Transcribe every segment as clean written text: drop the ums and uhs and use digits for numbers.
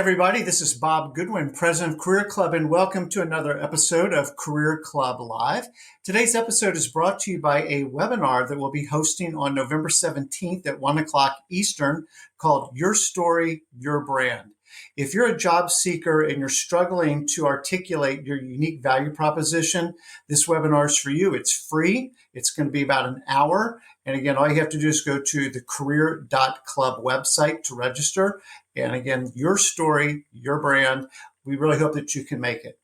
everybody. This is Bob Goodwin, President of Career Club, and welcome to another episode of Career Club Live. Today's episode is brought to you by a webinar that we'll be hosting on November 17th at 1 o'clock Eastern called Your Story, Your Brand. If you're a job seeker and you're struggling to articulate your unique value proposition, this webinar is for you. It's free. It's going to be about an hour. And again, all you have to do is go to the career.club website to register. And again, your story, your brand. We really hope that you can make it.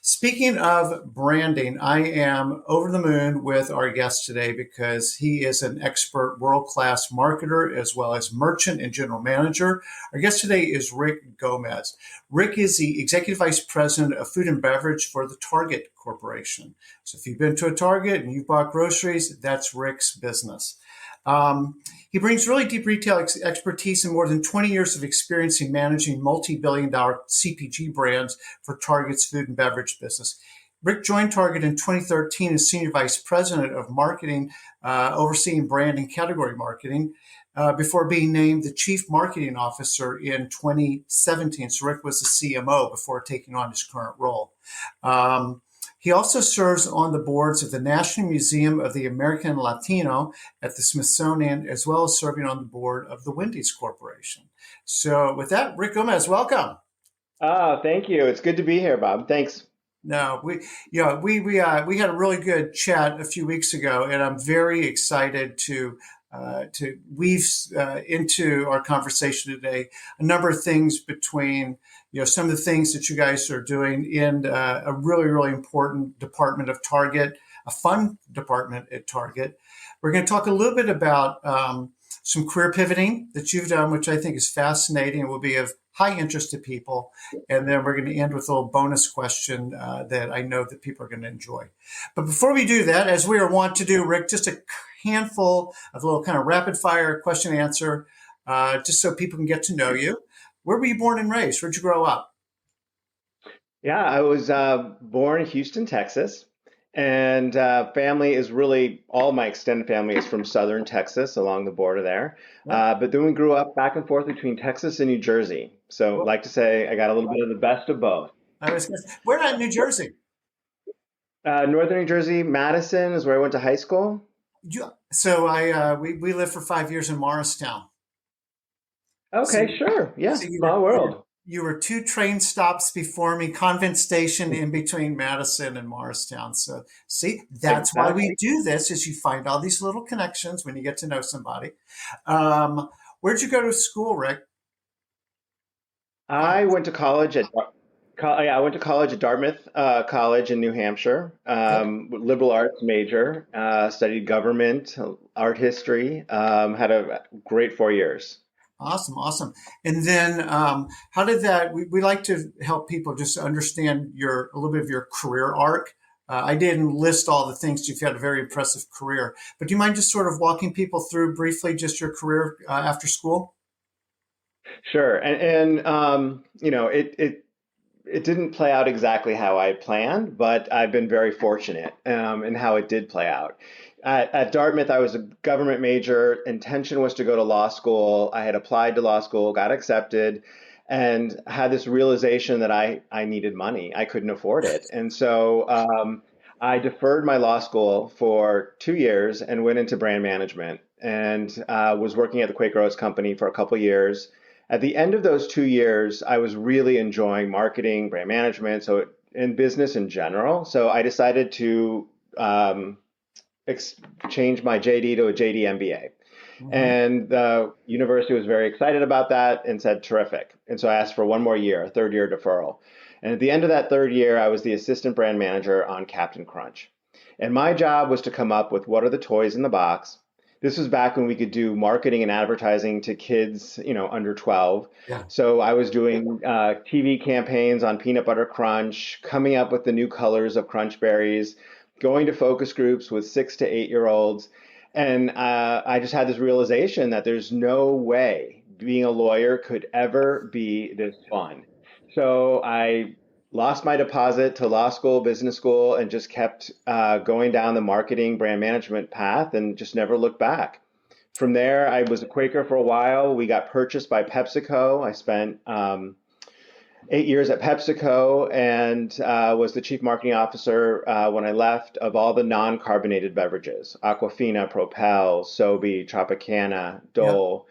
Speaking of branding, I am over the moon with our guest today because he is an expert world-class marketer as well as merchant and general manager. Our guest today is Rick Gomez. Rick is the Executive Vice President of Food and Beverage for the Target Corporation. So if you've been to a Target and you've bought groceries, that's Rick's business. He brings really deep retail expertise and more than 20 years of experience in managing multi-billion-dollar CPG brands for Target's food and beverage business. Rick joined Target in 2013 as Senior Vice President of Marketing, overseeing brand and category marketing, before being named the Chief Marketing Officer in 2017. So Rick was the CMO before taking on his current role. He also serves on the boards of the National Museum of the American Latino at the Smithsonian, as well as serving on the board of the Wendy's Corporation. So with that, Rick Gomez, welcome. Thank you. It's good to be here, Bob. Thanks. No, we had a really good chat a few weeks ago, and I'm very excited to weave into our conversation today a number of things between some of the things that you guys are doing in a really, really important department of Target, a fun department at Target. We're going to talk a little bit about some career pivoting that you've done, which I think is fascinating and will be of high interest to people. And then we're going to end with a little bonus question that I know that people are going to enjoy. But before we do that, as we are wont to do, Rick, just a handful of little kind of rapid fire question and answer, just so people can get to know you. Where were you born and raised? Where'd you grow up? Yeah, I was born in Houston, Texas, and family is really, all my extended family is from southern Texas along the border there. But then we grew up back and forth between Texas and New Jersey. So like to say I got a little bit of the best of both. Where at New Jersey? Northern New Jersey, Madison is where I went to high school. So we lived for 5 years in Morristown. Okay, sure. Yeah, small world. You were 2 train stops before me, Convent Station in between Madison and Morristown. So see, that's why we do this, is you find all these little connections when you get to know somebody. Where'd you go to school, Rick? I went to college at Dartmouth College in New Hampshire. Liberal arts major, studied government, art history, had a great 4 years. Awesome. And then how did that, we like to help people just understand a little bit of your career arc. I didn't list all the things. You've had a very impressive career, but do you mind just sort of walking people through briefly just your career after school? Sure. And it didn't play out exactly how I planned, but I've been very fortunate in how it did play out. At Dartmouth, I was a government major. Intention was to go to law school. I had applied to law school, got accepted, and had this realization that I needed money. I couldn't afford it. And so I deferred my law school for 2 years and went into brand management and was working at the Quaker Oats Company for a couple of years. At the end of those 2 years, I was really enjoying marketing, brand management, so in business in general. So I decided to change my JD to a JD MBA. Mm-hmm. And the university was very excited about that and said, terrific. And so I asked for one more year, a third year deferral. And at the end of that third year, I was the assistant brand manager on Captain Crunch. And my job was to come up with what are the toys in the box. This was back when we could do marketing and advertising to kids, under 12. Yeah. So I was doing TV campaigns on Peanut Butter Crunch, coming up with the new colors of Crunch Berries, going to focus groups with 6 to 8-year-olds. And I just had this realization that there's no way being a lawyer could ever be this fun. So I lost my deposit to law school, business school, and just kept going down the marketing brand management path and just never looked back. From there, I was a Quaker for a while. We got purchased by PepsiCo. I spent 8 years at PepsiCo and was the chief marketing officer when I left of all the non-carbonated beverages: Aquafina, Propel, Sobe, Tropicana, Yep. Dole.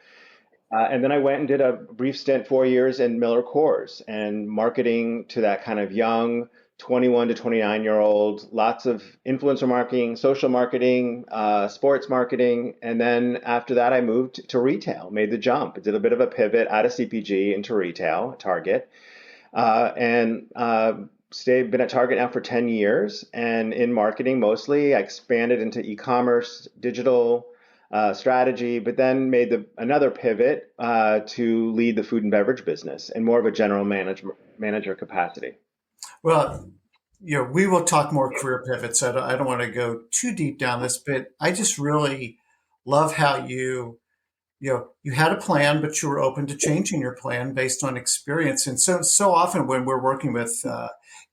And then I went and did a brief stint, 4 years in Miller Coors and marketing to that kind of young 21 to 29-year-old, lots of influencer marketing, social marketing, sports marketing. And then after that, I moved to retail, made the jump, did a bit of a pivot out of CPG into retail, Target, and been at Target now for 10 years and in marketing mostly. I expanded into e-commerce, digital strategy, but then made another pivot to lead the food and beverage business in more of a general manager capacity. Well, we will talk more career pivots. I don't want to go too deep down this, but I just really love how you had a plan, but you were open to changing your plan based on experience. And so often when we're working with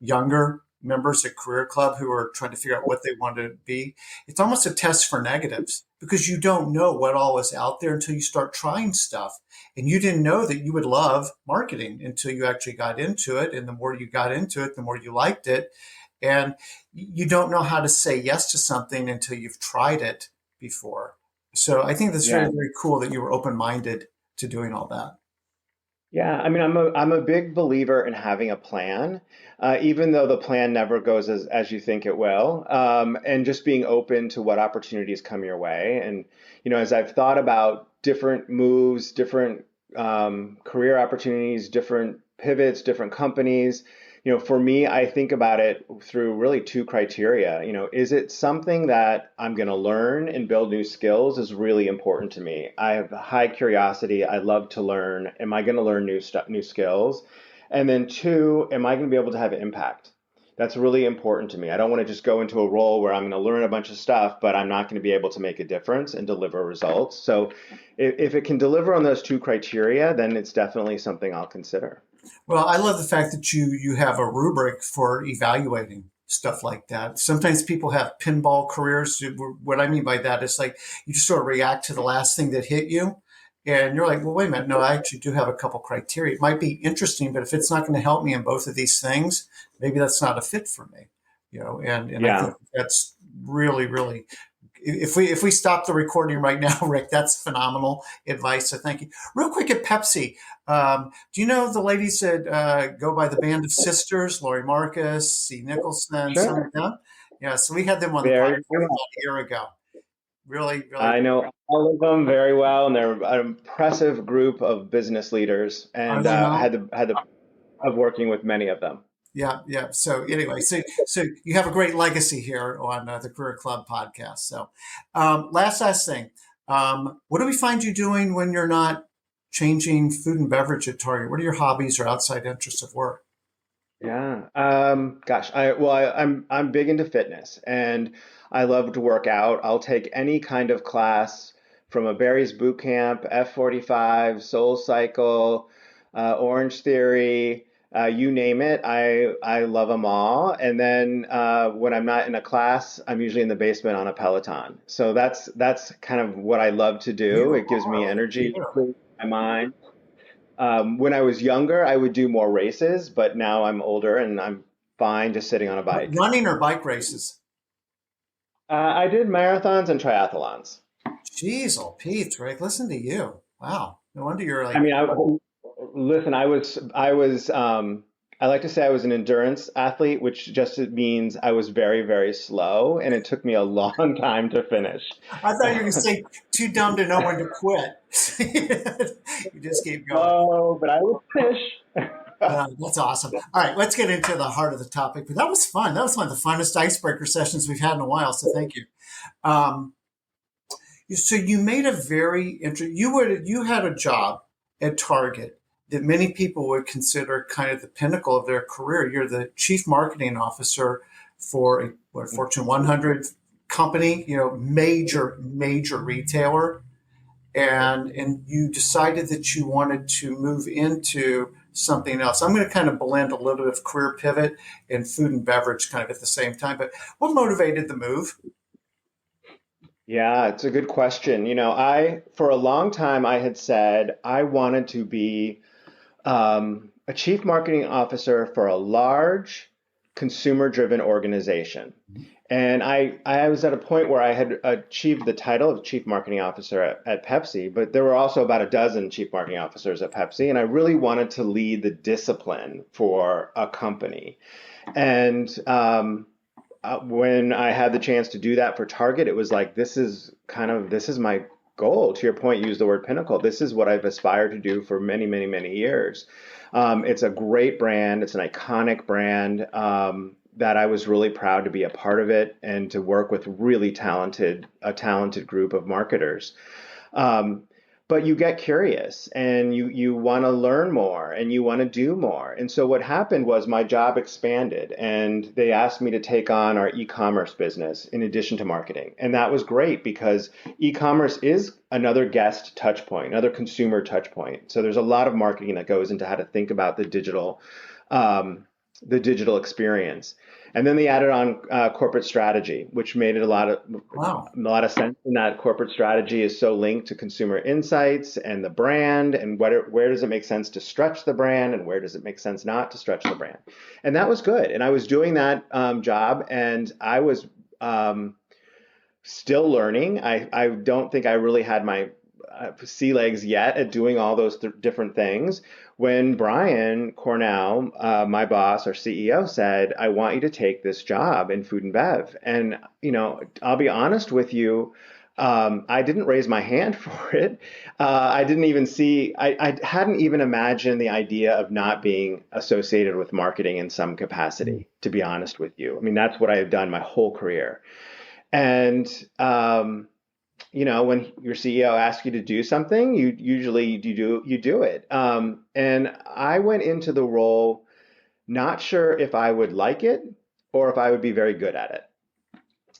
younger members at Career Club who are trying to figure out what they want to be, it's almost a test for negatives because you don't know what all is out there until you start trying stuff. And you didn't know that you would love marketing until you actually got into it. And the more you got into it, the more you liked it. And you don't know how to say yes to something until you've tried it before. So I think that's very, Yeah. very cool that you were open-minded to doing all that. Yeah, I mean, I'm a big believer in having a plan, even though the plan never goes as you think it will, and just being open to what opportunities come your way. And as I've thought about different moves, different career opportunities, different pivots, different companies, for me, I think about it through really two criteria. Is it something that I'm going to learn and build new skills is really important to me. I have high curiosity. I love to learn. Am I going to learn new skills? And then two, am I going to be able to have impact? That's really important to me. I don't want to just go into a role where I'm going to learn a bunch of stuff, but I'm not going to be able to make a difference and deliver results. So if it can deliver on those two criteria, then it's definitely something I'll consider. Well, I love the fact that you have a rubric for evaluating stuff like that. Sometimes people have pinball careers. What I mean by that is like you just sort of react to the last thing that hit you. And you're like, well, wait a minute. No, I actually do have a couple criteria. It might be interesting, but if it's not going to help me in both of these things, maybe that's not a fit for me. And I Yeah. think that's really, really if we stop the recording right now, Rick, that's phenomenal advice. So thank you. Real quick at Pepsi, do you know the ladies that go by the Band of Sisters, Lori Marcus, C. Nicholson, some Sure. of them? Yeah, so we had them on the Very podcast good. about a year ago. Really, really, I know all of them very well, and they're an impressive group of business leaders, are and they not? had the of working with many of them. Yeah, yeah. So anyway, so you have a great legacy here on the Career Club podcast. So last thing, what do we find you doing when you're not changing food and beverage at Target? What are your hobbies or outside interests of work? Yeah. Gosh, I'm big into fitness, and I love to work out. I'll take any kind of class from a Barry's Boot Camp, F45, Soul Cycle, Orange Theory, you name it. I love them all. And then when I'm not in a class, I'm usually in the basement on a Peloton. So that's kind of what I love to do. You It gives me are, energy, yeah. clears my mind. When I was younger, I would do more races, but now I'm older and I'm fine just sitting on a bike. Running or bike races? I did marathons and triathlons. Jeez, oh Pete, Rick, listen to you. Wow, no wonder you're I like mean, listen, I like to say I was an endurance athlete, which just means I was very, very slow, and it took me a long time to finish. I thought you were going to say too dumb to know when to quit. You just keep going. Oh, but I would finish. That's awesome. All right, let's get into the heart of the topic. But that was fun. That was one of the funnest icebreaker sessions we've had in a while. So thank you. Um, so you made a very interesting. You had a job at Target that many people would consider kind of the pinnacle of their career. You're the chief marketing officer for a Fortune 100 company. Major retailer, and you decided that you wanted to move into something else. I'm going to kind of blend a little bit of career pivot and food and beverage kind of at the same time. But what motivated the move? Yeah, it's a good question. For a long time, I had said I wanted to be a chief marketing officer for a large consumer-driven organization. And I was at a point where I had achieved the title of chief marketing officer at Pepsi, but there were also about a dozen chief marketing officers at Pepsi, and I really wanted to lead the discipline for a company. And when I had the chance to do that for Target, it was like, this is my goal. To your point, you used the word pinnacle. This is what I've aspired to do for many, many, many years. It's a great brand. It's an iconic brand that I was really proud to be a part of it and to work with a talented group of marketers. Um, but you get curious and you want to learn more and you want to do more. And so what happened was my job expanded and they asked me to take on our e-commerce business in addition to marketing. And that was great because e-commerce is another guest touch point, another consumer touch point. So there's a lot of marketing that goes into how to think about um, the digital experience. And then they added on corporate strategy, which made it Wow. a lot of sense. In that corporate strategy is so linked to consumer insights and the brand, and where does it make sense to stretch the brand, and where does it make sense not to stretch the brand. And that was good. And I was doing that job, and I was still learning. I don't think I really had my sea legs yet at doing all those different things. When Brian Cornell, my boss, our CEO, said, I want you to take this job in food and bev. And, I'll be honest with you, I didn't raise my hand for it. I didn't even I hadn't even imagined the idea of not being associated with marketing in some capacity, to be honest with you. I mean, that's what I have done my whole career. And when your CEO asks you to do something, you do it. And I went into the role not sure if I would like it or if I would be very good at it.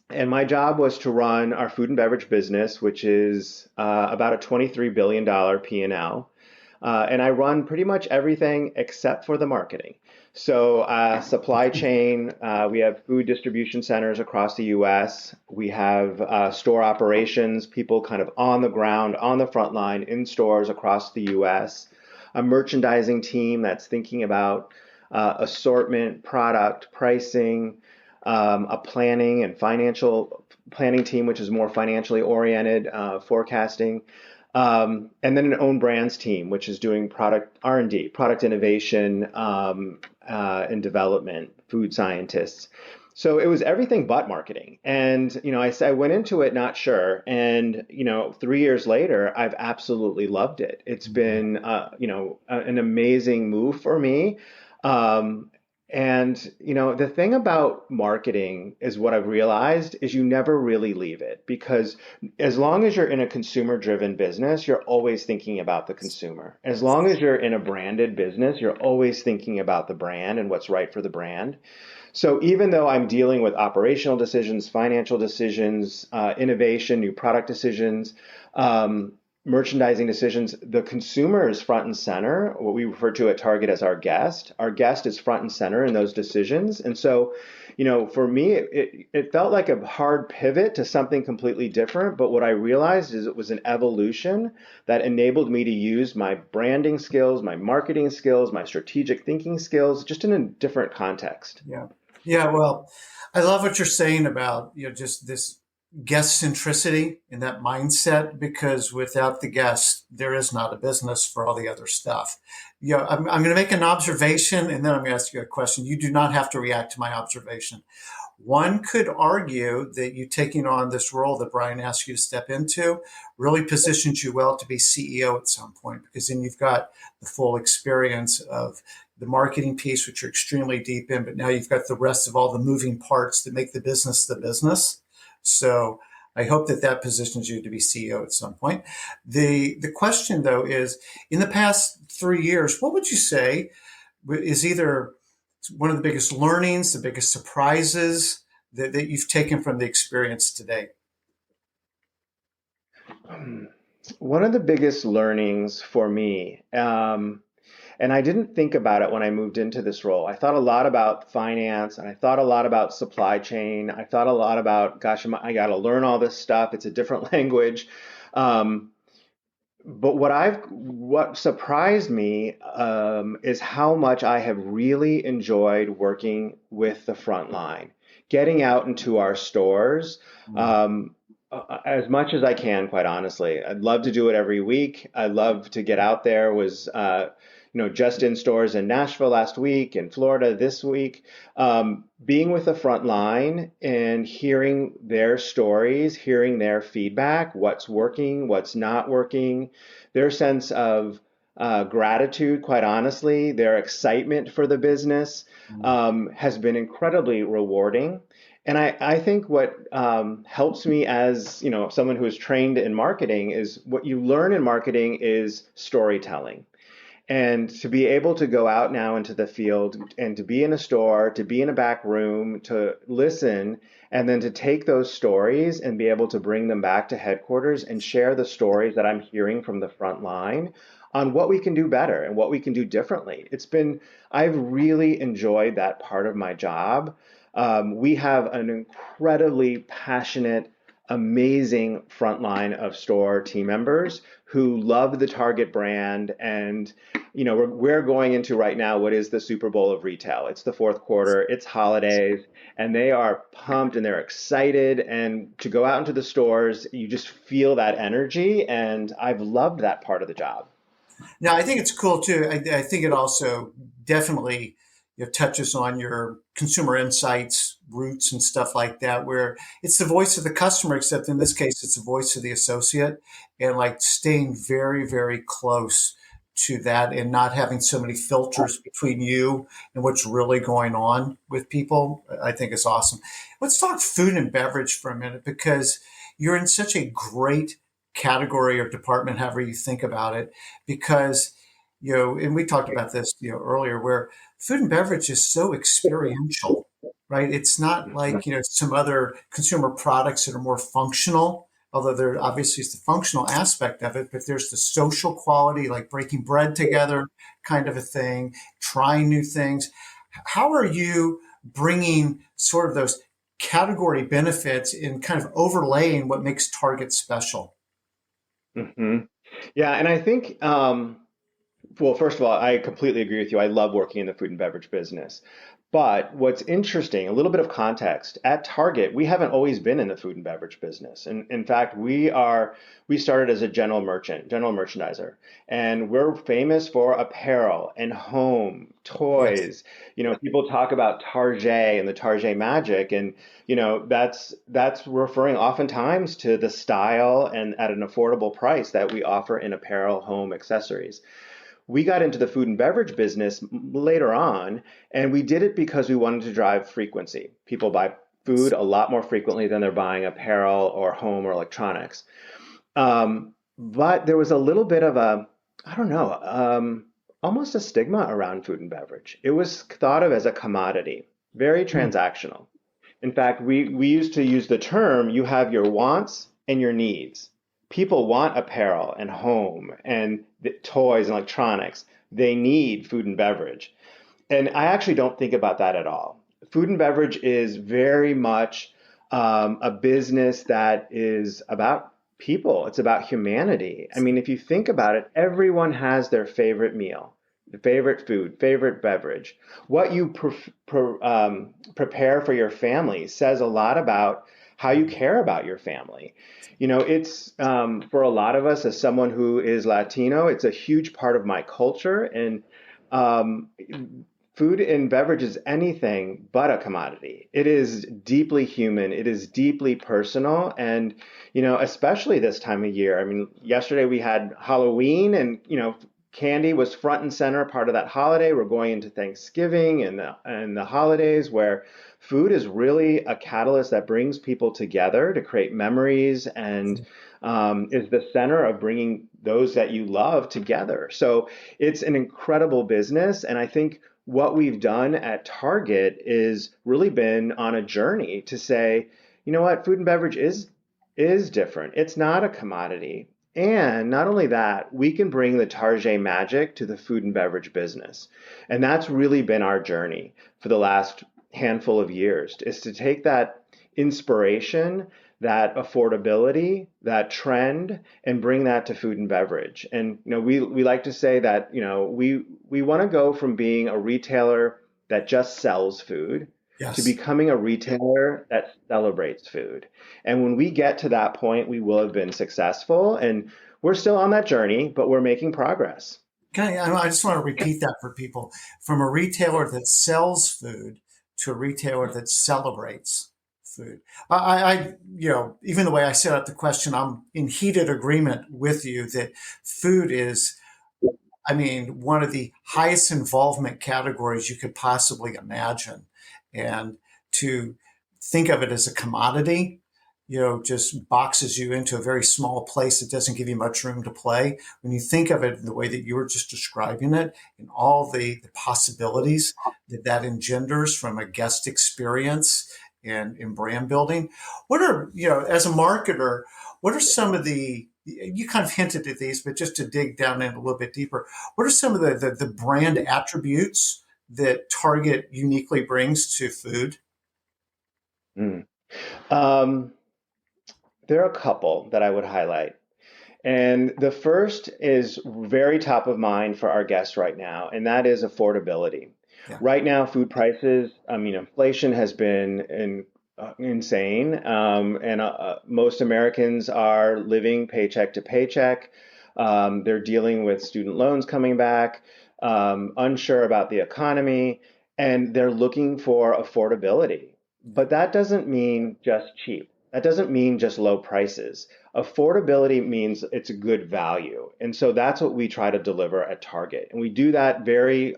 And my job was to run our food and beverage business, which is about a $23 billion P&L. And I run pretty much everything except for the marketing. So supply chain, we have food distribution centers across the US. We have store operations, people kind of on the ground, on the front line, in stores across the US. A merchandising team that's thinking about assortment, product, pricing, a planning and financial planning team, which is more financially oriented, forecasting. And then an own brands team, which is doing product R&D, product innovation, and development, food scientists. So it was everything but marketing. And, I went into it not sure. And, 3 years later, I've absolutely loved it. It's been, an amazing move for me. Um, the thing about marketing is what I've realized is you never really leave it because as long as you're in a consumer driven business, you're always thinking about the consumer. As long as you're in a branded business, you're always thinking about the brand and what's right for the brand. So even though I'm dealing with operational decisions, financial decisions, innovation, new product decisions, merchandising decisions, the consumer is front and center, what we refer to at Target as our guest. Our guest is front and center in those decisions. And so, for me, it felt like a hard pivot to something completely different. But what I realized is it was an evolution that enabled me to use my branding skills, my marketing skills, my strategic thinking skills, just in a different context. Yeah. Yeah. Well, I love what you're saying about, just this guest centricity and that mindset, because without the guest, there is not a business for all the other stuff. I'm going to make an observation and then I'm going to ask you a question. You do not have to react to my observation. One could argue that you taking on this role that Brian asked you to step into really positions you well to be CEO at some point, because then you've got the full experience of the marketing piece, which you're extremely deep in, but now you've got the rest of all the moving parts that make the business the business. So I hope that that positions you to be CEO at some point. The question though is, in the past 3 years, what would you say is either one of the biggest learnings, the biggest surprises that you've taken from the experience today? One of the biggest learnings for me, And I didn't think about it when I moved into this role. I thought a lot about finance and I thought a lot about supply chain. I thought a lot about, gosh, I got to learn all this stuff. It's a different language. Um, but what surprised me is how much I have really enjoyed working with the front line, getting out into our stores um, as much as I can, quite honestly. I'd love to do it every week. I love to get out there. Was just in stores in Nashville last week, in Florida this week, being with the front line and hearing their stories, hearing their feedback, what's working, what's not working, their sense of gratitude, quite honestly, their excitement for the business has been incredibly rewarding. And I think what helps me as someone who is trained in marketing is what you learn in marketing is storytelling. And to be able to go out now into the field and to be in a store, to be in a back room, to listen, and then to take those stories and be able to bring them back to headquarters and share the stories that I'm hearing from the front line on what we can do better and what we can do differently. I've really enjoyed that part of my job. We have an incredibly passionate, amazing frontline of store team members who love the Target brand. And we're going into right now what is the Super Bowl of retail. It's the fourth quarter, it's holidays, and they are pumped and they're excited. And to go out into the stores, you just feel that energy. And I've loved that part of the job. Now, I think it's cool too. I think it also definitely touches on your consumer insights roots and stuff like that, where it's the voice of the customer, except in this case, it's the voice of the associate, and like staying very, very close to that and not having so many filters between you and what's really going on with people. I think is awesome. Let's talk food and beverage for a minute because you're in such a great category or department, however you think about it, because and we talked about this earlier, where food and beverage is so experiential, right? It's not like some other consumer products that are more functional, although there obviously is the functional aspect of it, but there's the social quality, like breaking bread together, kind of a thing, trying new things. How are you bringing sort of those category benefits and kind of overlaying what makes Target special? hmm Yeah, and I think, well, first of all, I completely agree with you. I love working in the food and beverage business. But what's interesting, a little bit of context, at Target, we haven't always been in the food and beverage business. And in fact, we started as a general merchandiser, and we're famous for apparel and home, Yes. toys. People talk about Target and the Target magic, and that's referring oftentimes to the style and at an affordable price that we offer in apparel, home, accessories. We got into the food and beverage business later on, and we did it because we wanted to drive frequency. People buy food a lot more frequently than they're buying apparel or home or electronics. But there was a little bit of I don't know, almost a stigma around food and beverage. It was thought of as a commodity, very Hmm. transactional. In fact, we used to use the term you have your wants and your needs. People want apparel and home and toys and electronics. They need food and beverage. And I actually don't think about that at all. Food and beverage is very much a business that is about people, it's about humanity. I mean, if you think about it, everyone has their favorite meal, favorite food, favorite beverage. What you prepare for your family says a lot about how you care about your family. It's for a lot of us, as someone who is Latino, it's a huge part of my culture. And um, food and beverage is anything but a commodity. It is deeply human. It is deeply personal. And, especially this time of year. I mean, yesterday we had Halloween and, candy was front and center part of that holiday. We're going into Thanksgiving and the holidays where food is really a catalyst that brings people together to create memories and is the center of bringing those that you love together. So it's an incredible business. And I think what we've done at Target is really been on a journey to say, you know what, food and beverage is different. It's not a commodity. And not only that, we can bring the Target magic to the food and beverage business. And that's really been our journey for the last handful of years, is to take that inspiration, that affordability, that trend, and bring that to food and beverage. And we like to say that we want to go from being a retailer that just sells food to Yes. becoming a retailer that celebrates food. And when we get to that point, we will have been successful. And we're still on that journey, but we're making progress. I just want to repeat that for people. From a retailer that sells food to a retailer that celebrates food. Even the way I set up the question, I'm in heated agreement with you that food is, one of the highest involvement categories you could possibly imagine. And to think of it as a commodity, just boxes you into a very small place that doesn't give you much room to play. When you think of it in the way that you were just describing it and all the possibilities that engenders from a guest experience and in brand building, what are, as a marketer, what are some of you kind of hinted at these, but just to dig down in a little bit deeper, what are some of the brand attributes that Target uniquely brings to food? Mm. Um, there are a couple that I would highlight. And the first is very top of mind for our guests right now, and that is affordability. Yeah. Right now, food prices, inflation has been insane, and most Americans are living paycheck to paycheck. They're dealing with student loans coming back, unsure about the economy, and they're looking for affordability. But that doesn't mean just cheap. That doesn't mean just low prices. Affordability means it's a good value. And so that's what we try to deliver at Target. And we do that very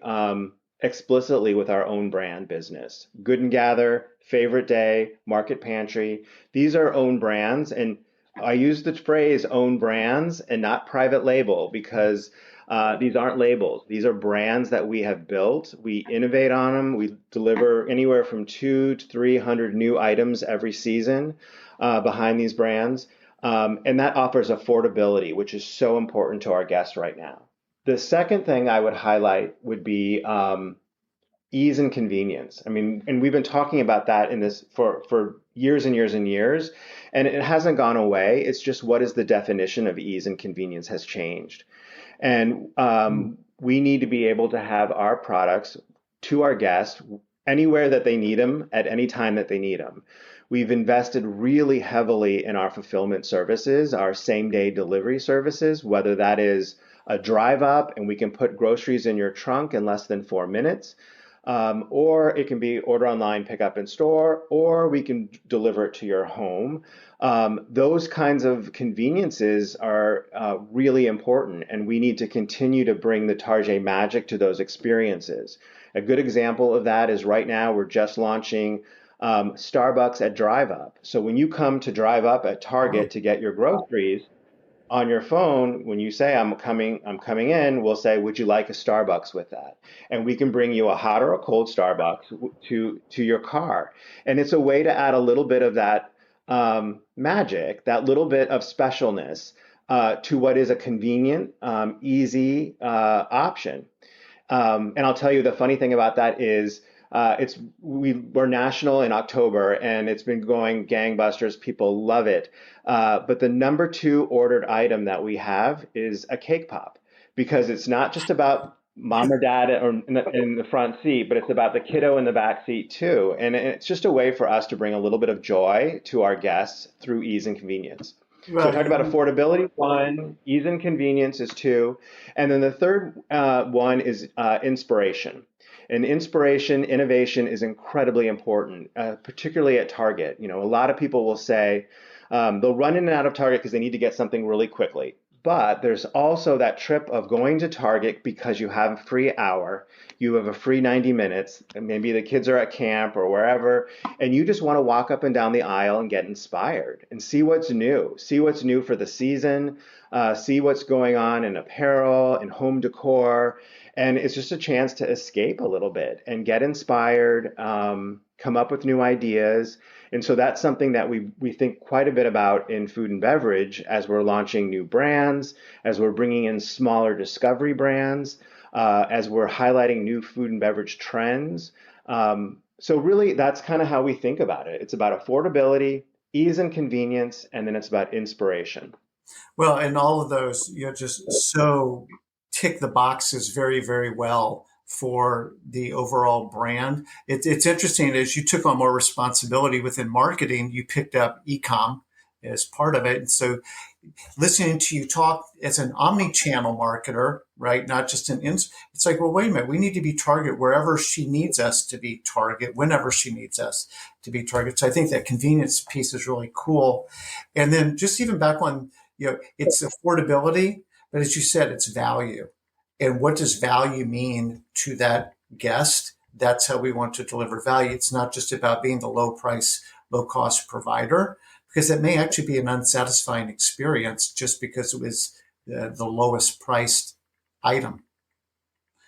explicitly with our own brand business. Good and Gather, Favorite Day, Market Pantry. These are own brands. And I use the phrase own brands and not private label because these aren't labels. These are brands that we have built. We innovate on them. We deliver anywhere from 200 to 300 new items every season behind these brands. And that offers affordability, which is so important to our guests right now. The second thing I would highlight would be ease and convenience. And we've been talking about that in this for years and years and years, and it hasn't gone away. It's just what is the definition of ease and convenience has changed. And we need to be able to have our products to our guests anywhere that they need them at any time that they need them. We've invested really heavily in our fulfillment services, our same day delivery services, whether that is a drive up and we can put groceries in your trunk in less than 4 minutes, or it can be order online, pick up in store, or we can deliver it to your home. Those kinds of conveniences are really important, and we need to continue to bring the Target magic to those experiences. A good example of that is right now we're just launching Starbucks at Drive Up. So when you come to Drive Up at Target to get your groceries, on your phone, when you say I'm coming in, we'll say, would you like a Starbucks with that? And we can bring you a hot or a cold Starbucks to your car. And it's a way to add a little bit of that magic, that little bit of specialness to what is a convenient, easy option. And I'll tell you the funny thing about that is we're national in October and it's been going gangbusters. People love it. But the number 2 ordered item that we have is a cake pop because it's not just about mom or dad or in the front seat, but it's about the kiddo in the back seat too. And it's just a way for us to bring a little bit of joy to our guests through ease and convenience. So we Well, talked about affordability, 1, ease and convenience is 2, and then the third one is inspiration. And inspiration, innovation is incredibly important, particularly at Target. A lot of people will say they'll run in and out of Target because they need to get something really quickly. But there's also that trip of going to Target because you have a free hour, you have a free 90 minutes, and maybe the kids are at camp or wherever, and you just want to walk up and down the aisle and get inspired and see what's new for the season, see what's going on in apparel and home decor. And it's just a chance to escape a little bit and get inspired, come up with new ideas. And so that's something that we think quite a bit about in food and beverage as we're launching new brands, as we're bringing in smaller discovery brands, as we're highlighting new food and beverage trends. So really, that's kind of how we think about it. It's about affordability, ease and convenience, and then it's about inspiration. Well, and all of those, just so tick the boxes very, very well for the overall brand. It's interesting as you took on more responsibility within marketing, you picked up e-com as part of it. And so listening to you talk as an omni-channel marketer, right? Not just it's like, well, wait a minute, we need to be Target wherever she needs us to be Target, whenever she needs us to be Target. So I think that convenience piece is really cool. And then just even back on, it's affordability, but as you said, it's value. And what does value mean to that guest? That's how we want to deliver value. It's not just about being the low price, low cost provider, because it may actually be an unsatisfying experience just because it was the lowest priced item.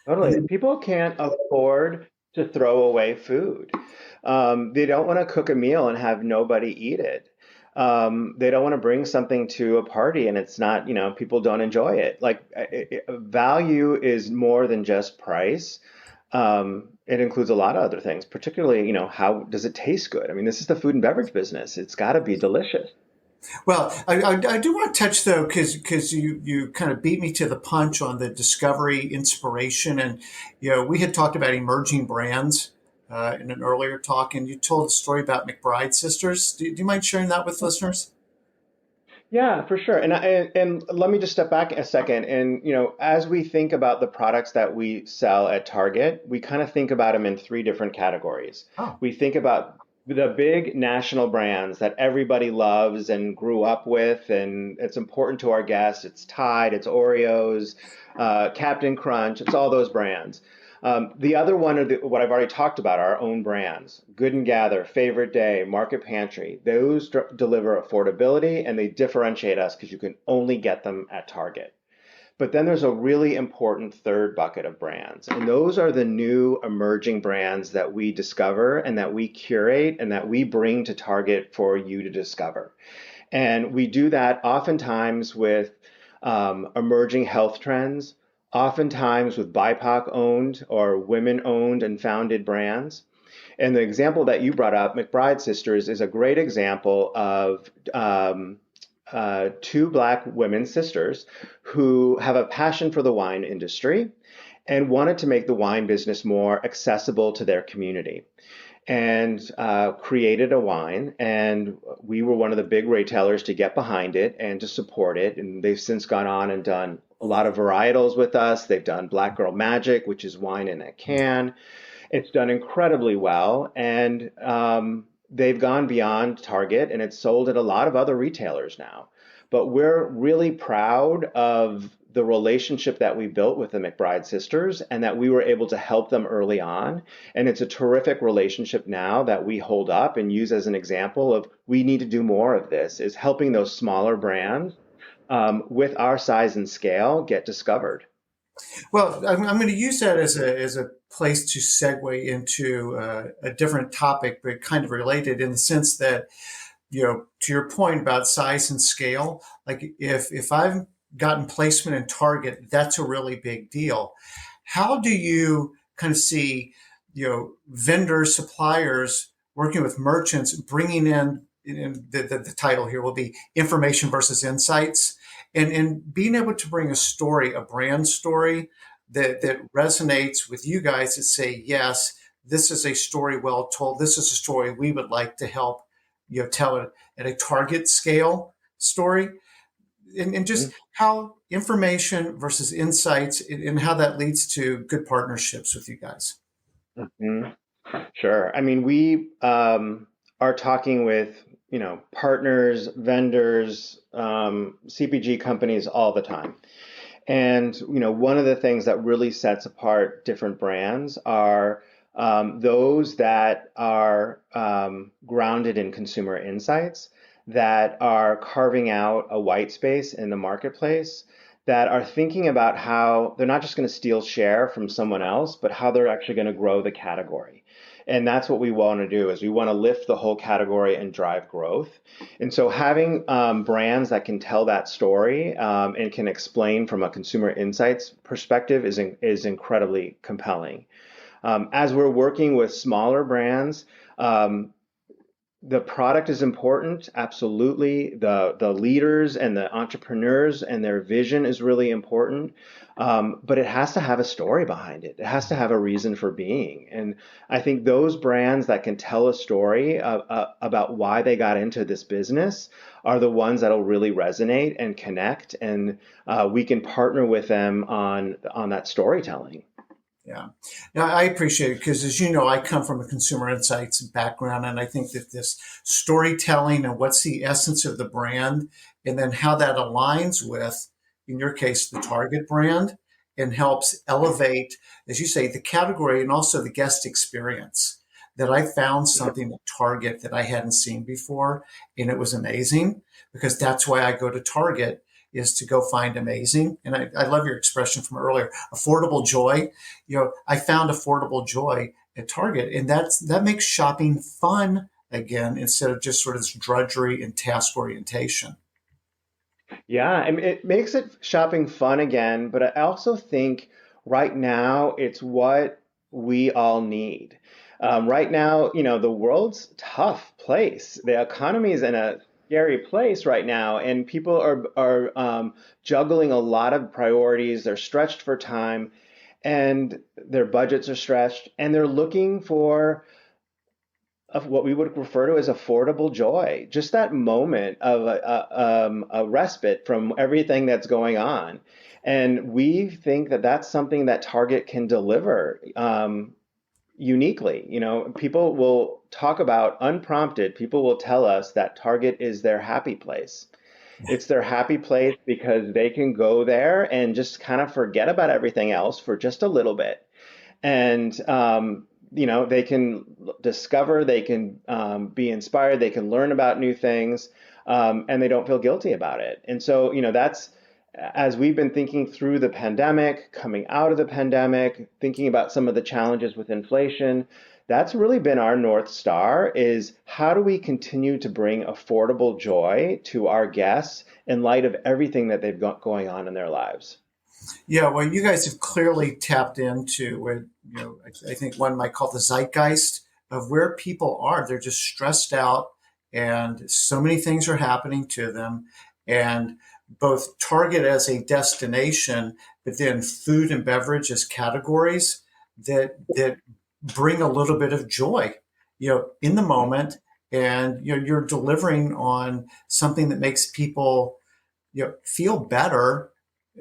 And Totally. then, People can't afford to throw away food. They don't want to cook a meal and have nobody eat it. They don't want to bring something to a party and it's not, people don't enjoy it. Like value is more than just price. It includes a lot of other things, particularly, how does it taste good? I mean, this is the food and beverage business. It's got to be delicious. well, I do want to touch though, because you kind of beat me to the punch on the discovery, inspiration, and we had talked about emerging brands in an earlier talk, and you told a story about McBride sisters. Do you mind sharing that with listeners? Yeah, for sure. And let me just step back a second. And as we think about the products that we sell at Target, we kind of think about them in three different categories. Oh, We think about the big national brands that everybody loves and grew up with, and it's important to our guests. It's Tide, it's Oreos, Captain Crunch, it's all those brands. The other one are what I've already talked about, our own brands, Good and Gather, Favorite Day, Market Pantry. Those deliver affordability and they differentiate us because you can only get them at Target. But then there's a really important third bucket of brands. And those are the new emerging brands that we discover and that we curate and that we bring to Target for you to discover. And we do that oftentimes with emerging health trends, oftentimes with BIPOC owned or women owned and founded brands. And the example that you brought up, McBride Sisters, is a great example of two Black women sisters who have a passion for the wine industry and wanted to make the wine business more accessible to their community and created a wine. And we were one of the big retailers to get behind it and to support it. And they've since gone on and done a lot of varietals with us. They've done Black Girl Magic, which is wine in a can. It's done incredibly well. And they've gone beyond Target and it's sold at a lot of other retailers now. But we're really proud of the relationship that we built with the McBride sisters and that we were able to help them early on. And it's a terrific relationship now that we hold up and use as an example of we need to do more of this, is helping those smaller brands with our size and scale get discovered. well, I'm going to use that as a place to segue into a different topic, but kind of related in the sense that to your point about size and scale, like if I've gotten placement in Target, that's a really big deal. How do you kind of see, vendors, suppliers working with merchants, bringing in the title here will be information versus insights, and being able to bring a story, a brand story that resonates with you guys that say, yes, this is a story well told. This is a story we would like to help tell it at a Target scale story, and just how information versus insights and how that leads to good partnerships with you guys. Mm-hmm. Sure. I mean, we are talking with, partners, vendors, CPG companies all the time. And, one of the things that really sets apart different brands are those that are grounded in consumer insights, that are carving out a white space in the marketplace, that are thinking about how they're not just going to steal share from someone else, but how they're actually going to grow the category. And that's what we want to do is we want to lift the whole category and drive growth. And so having brands that can tell that story and can explain from a consumer insights perspective is incredibly compelling. As we're working with smaller brands, the product is important, absolutely. The leaders and the entrepreneurs and their vision is really important, but it has to have a story behind it. It has to have a reason for being. And I think those brands that can tell a story about why they got into this business are the ones that'll really resonate and connect, and we can partner with them on that storytelling. Yeah. Now, I appreciate it because, as you know, I come from a consumer insights background, and I think that this storytelling and what's the essence of the brand, and then how that aligns with, in your case, the Target brand, and helps elevate, as you say, the category and also the guest experience. That I found something at Target that I hadn't seen before, and it was amazing because that's why I go to Target is to go find amazing. And I love your expression from earlier, affordable joy. I found affordable joy at Target, and that makes shopping fun again instead of just sort of this drudgery and task orientation. Yeah, I mean, it makes it shopping fun again, but I also think right now it's what we all need. Right now, the world's a tough place. The economy is in a scary place right now, and people are juggling a lot of priorities. They're stretched for time, and their budgets are stretched, and they're looking for of what we would refer to as affordable joy, just that moment of a respite from everything that's going on. And we think that that's something that Target can deliver uniquely. People will talk about unprompted, people will tell us that Target is their happy place. It's their happy place because they can go there and just kind of forget about everything else for just a little bit. And they can discover, they can be inspired, they can learn about new things, and they don't feel guilty about it. And so, that's as we've been thinking through the pandemic, coming out of the pandemic, thinking about some of the challenges with inflation. That's really been our North Star is how do we continue to bring affordable joy to our guests in light of everything that they've got going on in their lives? Yeah, well, you guys have clearly tapped into what, I think one might call the zeitgeist of where people are. They're just stressed out and so many things are happening to them. And both Target as a destination, but then food and beverage as categories that bring a little bit of joy, in the moment. And, you're delivering on something that makes people, feel better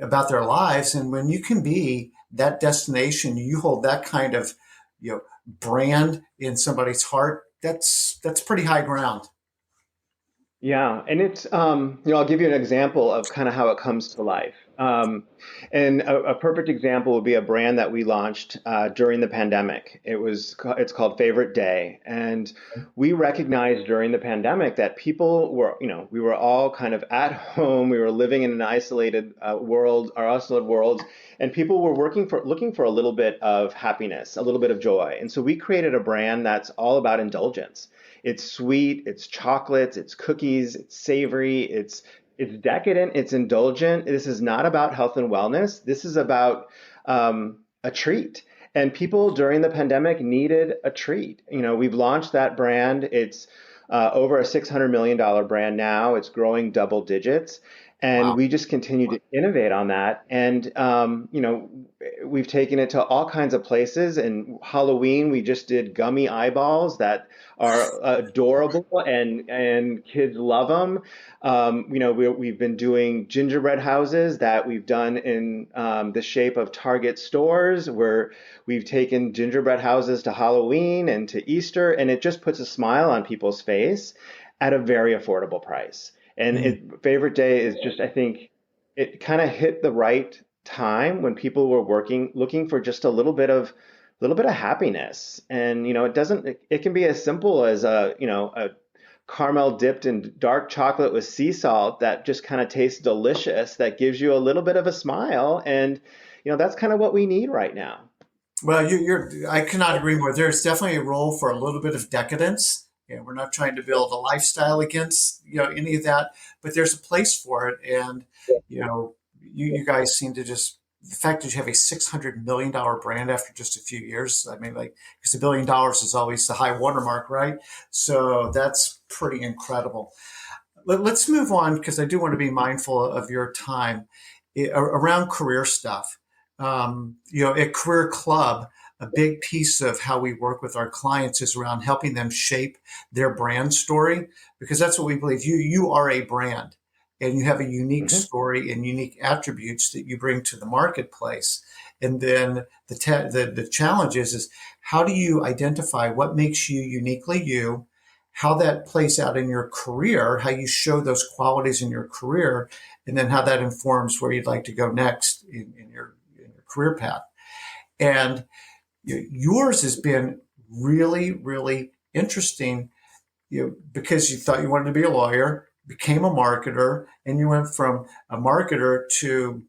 about their lives. And when you can be that destination, you hold that kind of, brand in somebody's heart. That's pretty high ground. Yeah, and it's I'll give you an example of kind of how it comes to life. And a perfect example would be a brand that we launched during the pandemic. It's called Favorite Day, and we recognized during the pandemic that people were, we were all kind of at home. We were living in an isolated world, our isolated worlds, and people were looking for a little bit of happiness, a little bit of joy. And so we created a brand that's all about indulgence. It's sweet, it's chocolates, it's cookies, it's savory, it's decadent, it's indulgent. This is not about health and wellness. This is about a treat. And people during the pandemic needed a treat. We've launched that brand. It's over a $600 million brand now. It's growing double digits. And Wow. we just continue to innovate on that. And, we've taken it to all kinds of places. And Halloween, we just did gummy eyeballs that are adorable and kids love them. We've been doing gingerbread houses that we've done in the shape of Target stores where we've taken gingerbread houses to Halloween and to Easter, and it just puts a smile on people's face at a very affordable price. And Favorite Day is just, I think, it kind of hit the right time when people were looking for just a little bit of happiness. And it can be as simple as a caramel dipped in dark chocolate with sea salt that just kind of tastes delicious, that gives you a little bit of a smile. And that's kind of what we need right now. Well, I cannot agree more. There's definitely a role for a little bit of decadence. We're not trying to build a lifestyle against, any of that, but there's a place for it. And, you guys seem to just, the fact that you have a $600 million brand after just a few years. I mean, like, because $1 billion is always the high watermark, right? So that's pretty incredible. Let's move on because I do want to be mindful of your time around career stuff. At Career Club, a big piece of how we work with our clients is around helping them shape their brand story because that's what we believe. You are a brand and you have a unique Hmm. story and unique attributes that you bring to the marketplace. And then the challenge is how do you identify what makes you uniquely you, how that plays out in your career, how you show those qualities in your career, and then how that informs where you'd like to go next in your career path. And yours has been really, really interesting, because you thought you wanted to be a lawyer, became a marketer, and you went from a marketer to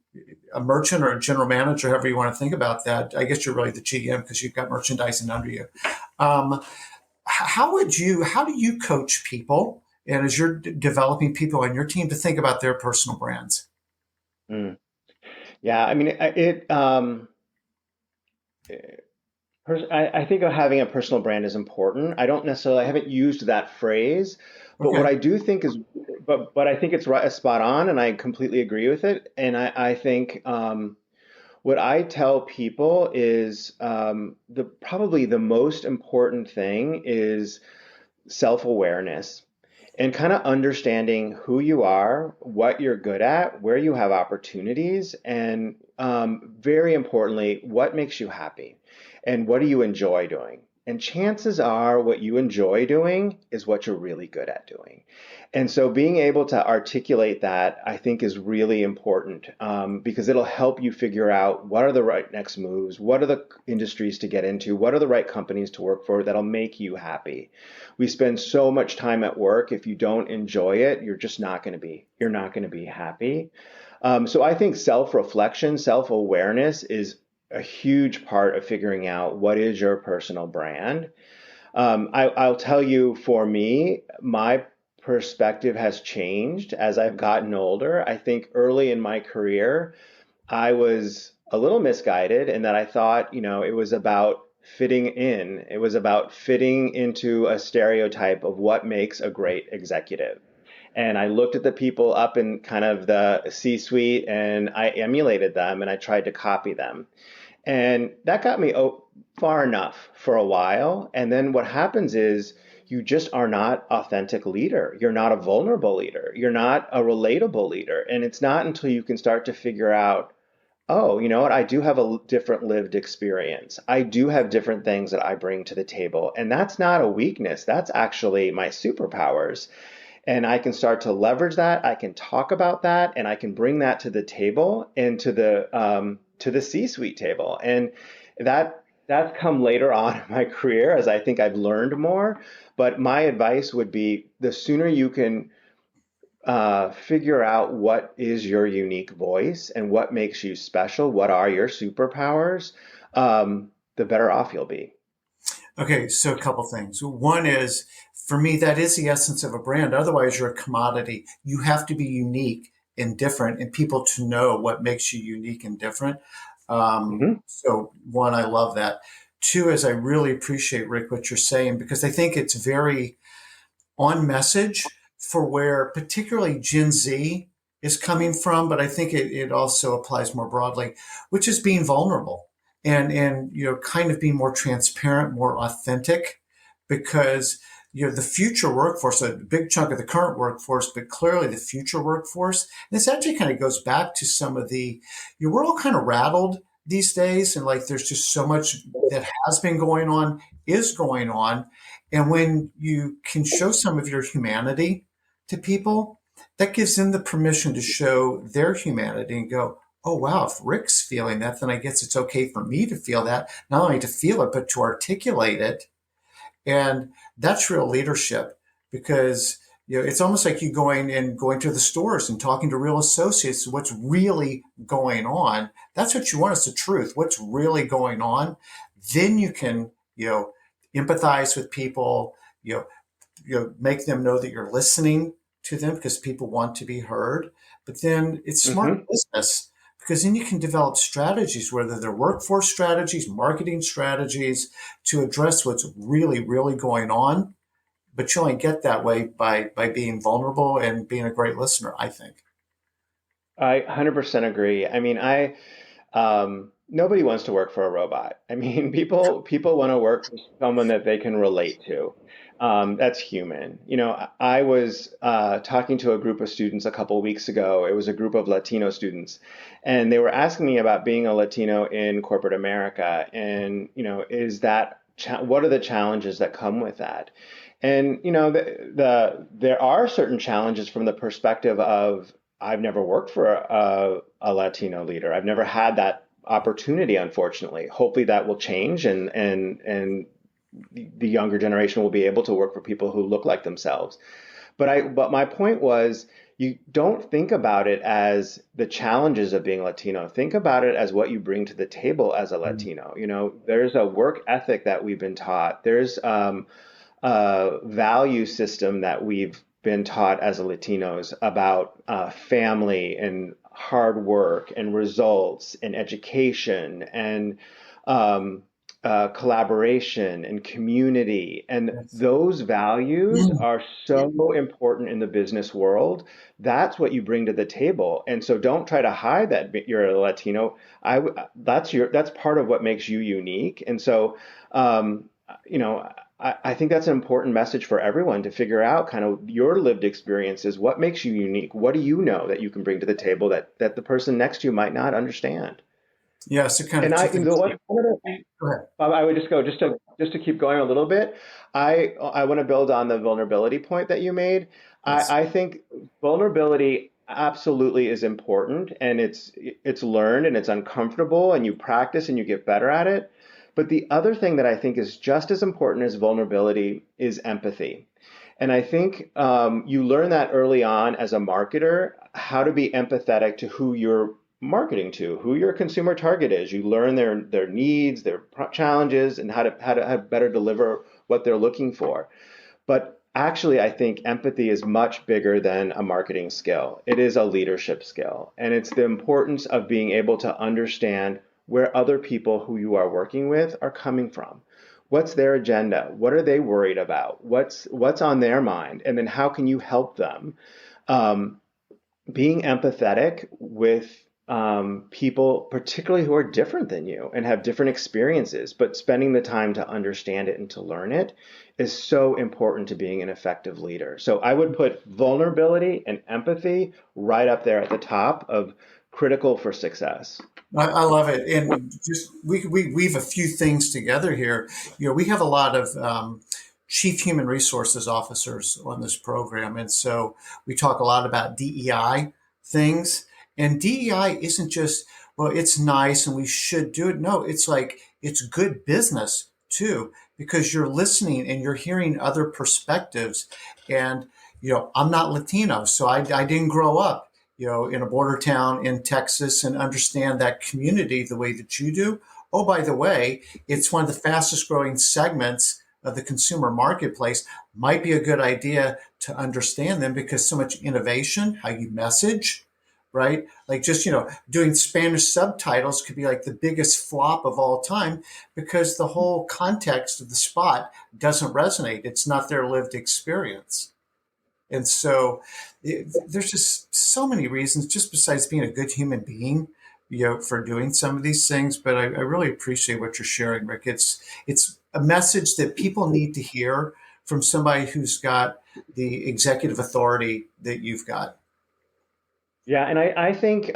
a merchant or a general manager, however you want to think about that. I guess you're really the GM because you've got merchandising under you. Um, how do you coach people? And as you're developing people on your team to think about their personal brands? Mm. Yeah, I mean, I think having a personal brand is important. I haven't used that phrase, but what Okay. I do think is, but I think it's right, spot on, and I completely agree with it. And I think what I tell people is the probably the most important thing is self-awareness and kind of understanding who you are, what you're good at, where you have opportunities, and very importantly, what makes you happy and what do you enjoy doing. And chances are, what you enjoy doing is what you're really good at doing. And so, being able to articulate that, I think, is really important because it'll help you figure out what are the right next moves, what are the industries to get into, what are the right companies to work for that'll make you happy. We spend so much time at work. If you don't enjoy it, you're not going to be happy. So I think self-reflection, self-awareness is a huge part of figuring out what is your personal brand. I'll tell you, for me, my perspective has changed as I've gotten older. I think early in my career, I was a little misguided in that I thought, it was about fitting in. It was about fitting into a stereotype of what makes a great executive. And I looked at the people up in kind of the C-suite and I emulated them and I tried to copy them. And that got me far enough for a while. And then what happens is you just are not authentic leader. You're not a vulnerable leader. You're not a relatable leader. And it's not until you can start to figure out, oh, you know what? I do have a different lived experience. I do have different things that I bring to the table. And that's not a weakness. That's actually my superpowers. And I can start to leverage that. I can talk about that and I can bring that to the table and to the C-suite table. And that's come later on in my career as I think I've learned more. But my advice would be the sooner you can figure out what is your unique voice and what makes you special, what are your superpowers, the better off you'll be. Okay, so a couple things. One is, for me, that is the essence of a brand. Otherwise, you're a commodity. You have to be unique and different, and people to know what makes you unique and different. Hmm. So, one, I love that. Two is I really appreciate, Rick, what you're saying because I think it's very on message for where particularly Gen Z is coming from, but I think it also applies more broadly, which is being vulnerable and kind of being more transparent, more authentic, because the future workforce, a big chunk of the current workforce, but clearly the future workforce. And this actually kind of goes back to some of we're all kind of rattled these days, and like there's just so much that has been going on, is going on, and when you can show some of your humanity to people, that gives them the permission to show their humanity and go, oh, wow, if Rick's feeling that, then I guess it's okay for me to feel that, not only to feel it, but to articulate it. And that's real leadership because It's almost like you going to the stores and talking to real associates, what's really going on. That's what you want is the truth. What's really going on. Then you can, empathize with people, you know, make them know that you're listening to them because people want to be heard. But then it's smart Hmm. business because then you can develop strategies, whether they're workforce strategies, marketing strategies, to address what's really, really going on. But you only get that way by being vulnerable and being a great listener, I think. I 100% agree. I mean, nobody wants to work for a robot. I mean, people want to work for someone that they can relate to. That's human. I was talking to a group of students a couple of weeks ago. It was a group of Latino students, and they were asking me about being a Latino in corporate America, and what are the challenges that come with that? And there are certain challenges from the perspective of I've never worked for a Latino leader. I've never had that opportunity, unfortunately. Hopefully that will change and the younger generation will be able to work for people who look like themselves. But my point was you don't think about it as the challenges of being Latino. Think about it as what you bring to the table as a Latino. There's a work ethic that we've been taught. There's a value system that we've been taught as Latinos about family and hard work and results and education and um, collaboration and community. And Yes. those values are so important in the business world. That's what you bring to the table. And so don't try to hide that you're a Latino. That's part of what makes you unique. And so, um, you know, I think that's an important message for everyone to figure out kind of your lived experiences. What makes you unique? What do you know that you can bring to the table that the person next to you might not understand? Yeah, so kind And of I, two you know things. what, Go ahead. I would just go just to keep going a little bit. I want to build on the vulnerability point that you made. Yes. I think vulnerability absolutely is important, and it's learned and it's uncomfortable, and you practice and you get better at it. But the other thing that I think is just as important as vulnerability is empathy. And I think you learn that early on as a marketer, how to be empathetic to who you're marketing to, who your consumer target is. You learn their needs, their challenges, and how to better deliver what they're looking for. But actually, I think empathy is much bigger than a marketing skill. It is a leadership skill, and it's the importance of being able to understand where other people who you are working with are coming from. What's their agenda? What are they worried about? What's on their mind? And then how can you help them? Um, Being empathetic with people, particularly who are different than you and have different experiences, but spending the time to understand it and to learn it is so important to being an effective leader. So I would put vulnerability and empathy right up there at the top of critical for success. I love it, and just we weave a few things together here. We have a lot of chief human resources officers on this program, and so we talk a lot about DEI things. And DEI isn't just well, it's nice and we should do it. No, it's like it's good business too because you're listening and you're hearing other perspectives. And I'm not Latino, so I didn't grow up in a border town in Texas and understand that community the way that you do. Oh, by the way, it's one of the fastest growing segments of the consumer marketplace. Might be a good idea to understand them because so much innovation, how you message, right? Like just, doing Spanish subtitles could be like the biggest flop of all time because the whole context of the spot doesn't resonate. It's not their lived experience. And so there's just so many reasons, just besides being a good human being, for doing some of these things. But I really appreciate what you're sharing, Rick. It's a message that people need to hear from somebody who's got the executive authority that you've got. Yeah, and I think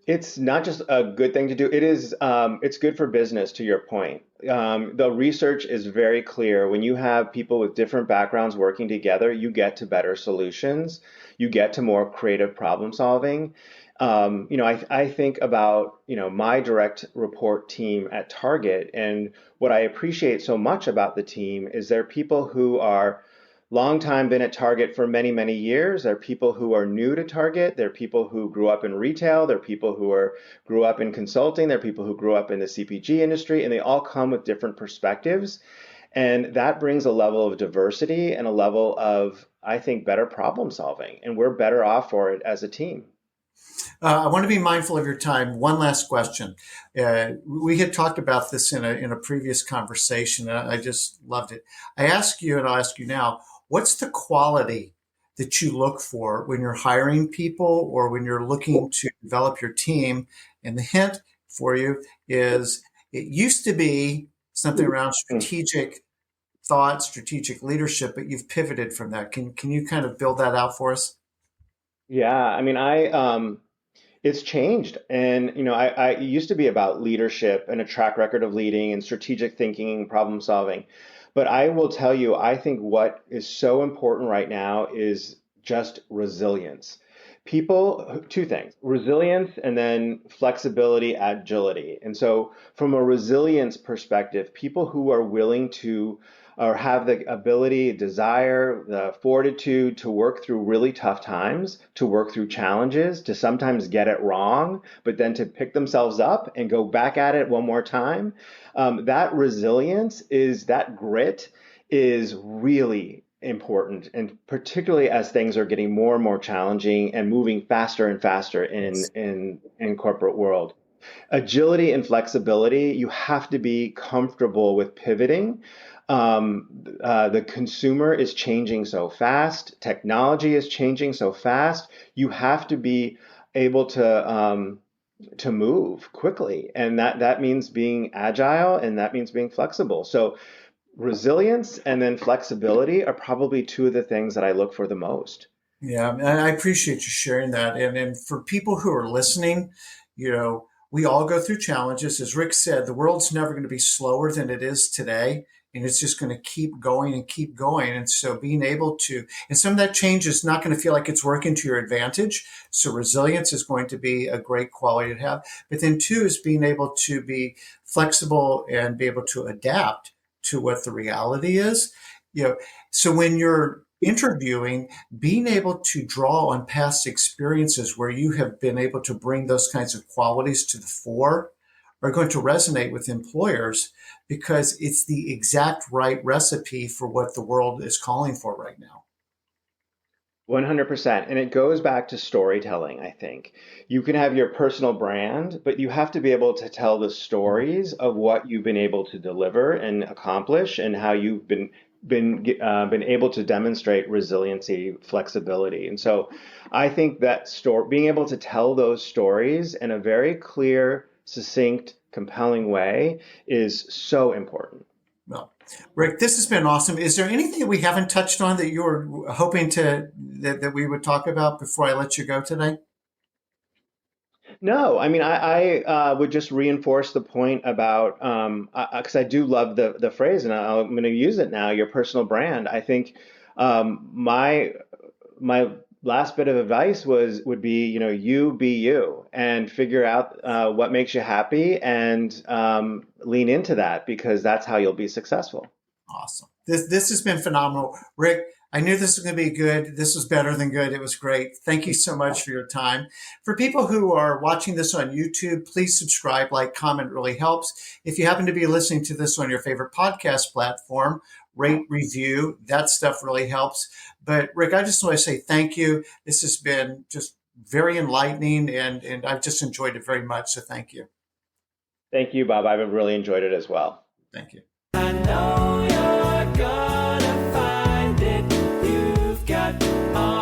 it's not just a good thing to do. It's good for business, to your point. The research is very clear. When you have people with different backgrounds working together, you get to better solutions. You get to more creative problem solving. I think about, my direct report team at Target, and what I appreciate so much about the team is they're people who are long time been at Target for many, many years. There are people who are new to Target. There are people who grew up in retail. There are people who grew up in consulting. There are people who grew up in the CPG industry, and they all come with different perspectives. And that brings a level of diversity and a level of, I think, better problem solving. And we're better off for it as a team. I want to be mindful of your time. One last question. We had talked about this in a previous conversation. And I just loved it. I ask you, and I'll ask you now, what's the quality that you look for when you're hiring people or when you're looking to develop your team? And the hint for you is it used to be something around strategic thought, strategic leadership, but you've pivoted from that. Can you kind of build that out for us? Yeah, I mean, it's changed. And, I it used to be about leadership and a track record of leading and strategic thinking and problem solving. But I will tell you, I think what is so important right now is just resilience. People, two things, resilience and then flexibility, agility. And so, from a resilience perspective, people who are willing to or have the ability, desire, the fortitude to work through really tough times, to work through challenges, to sometimes get it wrong, but then to pick themselves up and go back at it one more time. That resilience that grit is really important, and particularly as things are getting more and more challenging and moving faster and faster in corporate world. Agility and flexibility, you have to be comfortable with pivoting. The consumer is changing so fast. Technology is changing so fast. You have to be able to move quickly, and that means being agile, and that means being flexible. So resilience and then flexibility are probably two of the things that I look for the most. Yeah, and I appreciate you sharing that. And for people who are listening, we all go through challenges. As Rick said, the world's never going to be slower than it is today. And it's just going to keep going and keep going. And so being able to, and some of that change is not going to feel like it's working to your advantage. So resilience is going to be a great quality to have. But then two is being able to be flexible and be able to adapt to what the reality is. So when you're interviewing, being able to draw on past experiences where you have been able to bring those kinds of qualities to the fore are going to resonate with employers because it's the exact right recipe for what the world is calling for right now. 100%. And it goes back to storytelling, I think. You can have your personal brand, but you have to be able to tell the stories of what you've been able to deliver and accomplish and how you've been able to demonstrate resiliency, flexibility. And so I think that being able to tell those stories in a very clear, succinct, compelling way is so important. Well, Rick, this has been awesome. Is there anything that we haven't touched on that you were hoping that we would talk about before I let you go today? No, I mean, I would just reinforce the point about, because I do love the phrase, and I'm going to use it now, your personal brand. I think my last bit of advice would be, you be you and figure out what makes you happy and lean into that because that's how you'll be successful. Awesome. This has been phenomenal. Rick, I knew this was going to be good. This was better than good. It was great. Thank you so much for your time. For people who are watching this on YouTube, please subscribe, like, comment, really helps. If you happen to be listening to this on your favorite podcast platform, rate, review, that stuff really helps. But Rick, I just want to say thank you. This has been just very enlightening and I've just enjoyed it very much. So thank you. Thank you, Bob. I've really enjoyed it as well. Thank you. I know you're gonna find it. You've got all